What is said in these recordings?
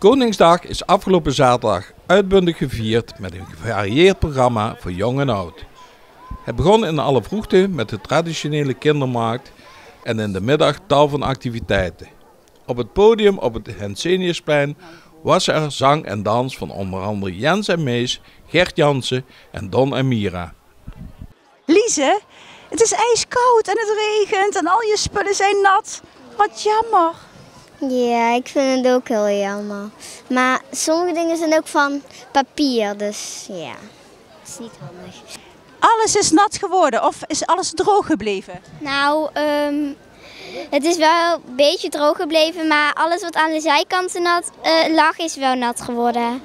Koningsdag is afgelopen zaterdag uitbundig gevierd met een gevarieerd programma voor jong en oud. Het begon in alle vroegte met de traditionele kindermarkt en in de middag tal van activiteiten. Op het podium op het Henseniusplein was er zang en dans van onder andere Jens en Mees, Gert Jansen en Don en Mira. Lize, het is ijskoud en het regent en al je spullen zijn nat. Wat jammer. Ja, ik vind het ook heel jammer. Maar sommige dingen zijn ook van papier, dus ja, dat is niet handig. Alles is nat geworden of is alles droog gebleven? Nou, het is wel een beetje droog gebleven, maar alles wat aan de zijkanten lag is wel nat geworden.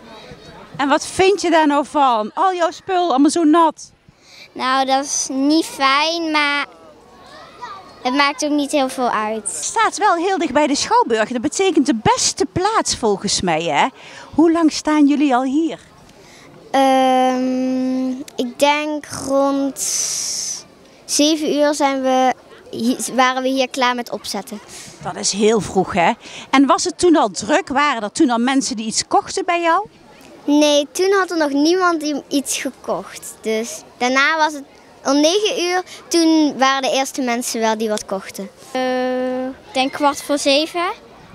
En wat vind je daar nou van? Al jouw spul, allemaal zo nat. Nou, dat is niet fijn, maar het maakt ook niet heel veel uit. Het staat wel heel dicht bij de Schouwburg. Dat betekent de beste plaats volgens mij, hè? Hoe lang staan jullie al hier? Ik denk rond 7 uur waren we hier klaar met opzetten. Dat is heel vroeg, hè? En was het toen al druk? Waren er toen al mensen die iets kochten bij jou? Nee, toen had er nog niemand iets gekocht. Dus daarna was het om 9 uur, toen waren de eerste mensen wel die wat kochten. Ik denk 6:15.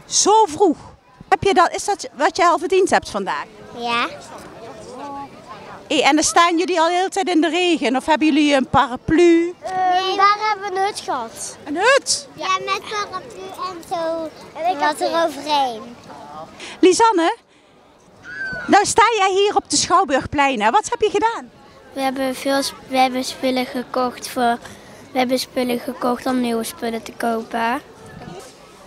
Zo vroeg? Is dat wat je al verdiend hebt vandaag? Ja. En dan staan jullie al de hele tijd in de regen? Of hebben jullie een paraplu? Nee, daar hebben we een hut gehad. Een hut? Ja, met paraplu en zo. En ik wat er overheen. Lisanne, nou sta jij hier op de Schouwburgplein. Hè? Wat heb je gedaan? We hebben spullen gekocht om nieuwe spullen te kopen.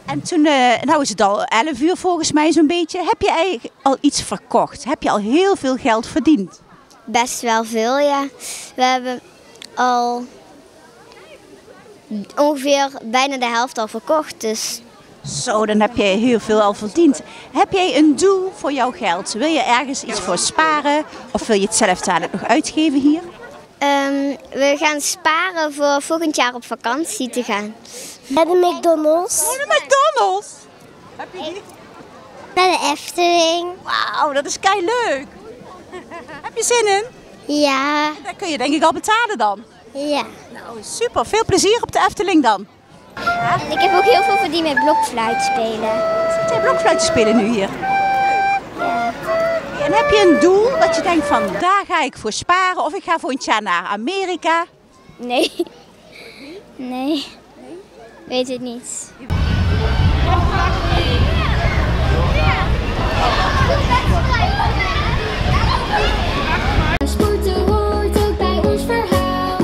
En toen, nou is het al 11 uur volgens mij zo'n beetje. Heb je eigenlijk al iets verkocht? Heb je al heel veel geld verdiend? Best wel veel, ja. We hebben al ongeveer bijna de helft al verkocht. Dus. Zo, dan heb je heel veel al verdiend. Heb jij een doel voor jouw geld? Wil je ergens iets voor sparen? Of wil je het zelf dadelijk nog uitgeven hier? We gaan sparen voor volgend jaar op vakantie te gaan. Naar de McDonald's. Oh, de McDonald's? Heb je die? Naar de Efteling. Wauw, dat is kei leuk. Heb je zin in? Ja. Dat kun je denk ik al betalen dan. Ja. Nou, super. Veel plezier op de Efteling dan. Ja. En ik heb ook heel veel verdiend met blokfluit spelen. Zit jij blokfluit te spelen nu hier? Ja. En heb je een doel dat je denkt van daar ga ik voor sparen of ik ga volgend jaar naar Amerika? Nee. Nee. Weet het niet. Sporten hoort ook bij ons verhaal.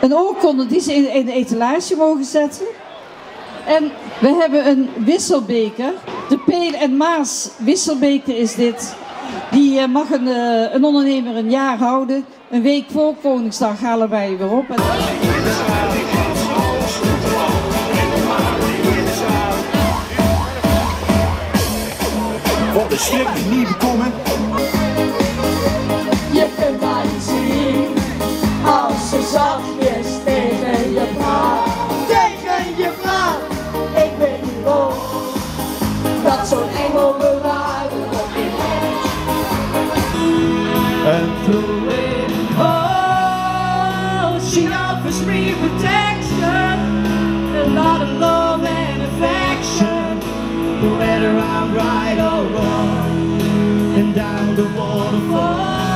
Een oorkonde die ze in de etalage mogen zetten. En we hebben een wisselbeker. De Peel en Maas wisselbeker is dit. Die mag een ondernemer een jaar houden. Een week voor Koningsdag halen wij weer op. Voor de schrik niet bekomen. Je kunt haar niet zien als ze zachtjes tegen je praat. Tegen je praat, ik weet niet waarom. Dat zo'n engel bewaren op je bed. En toen Oh, she offers me protection, a lot of love and affection. whether I'm right or wrong, and down the waterfall,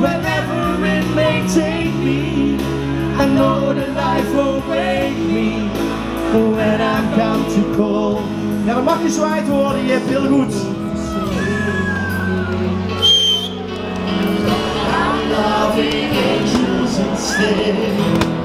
wherever it may take me, I know that life will wake me when I'm come to call. Ja, dat mag je zwaaid worden, je hebt heel goed. I'm loving angels instead.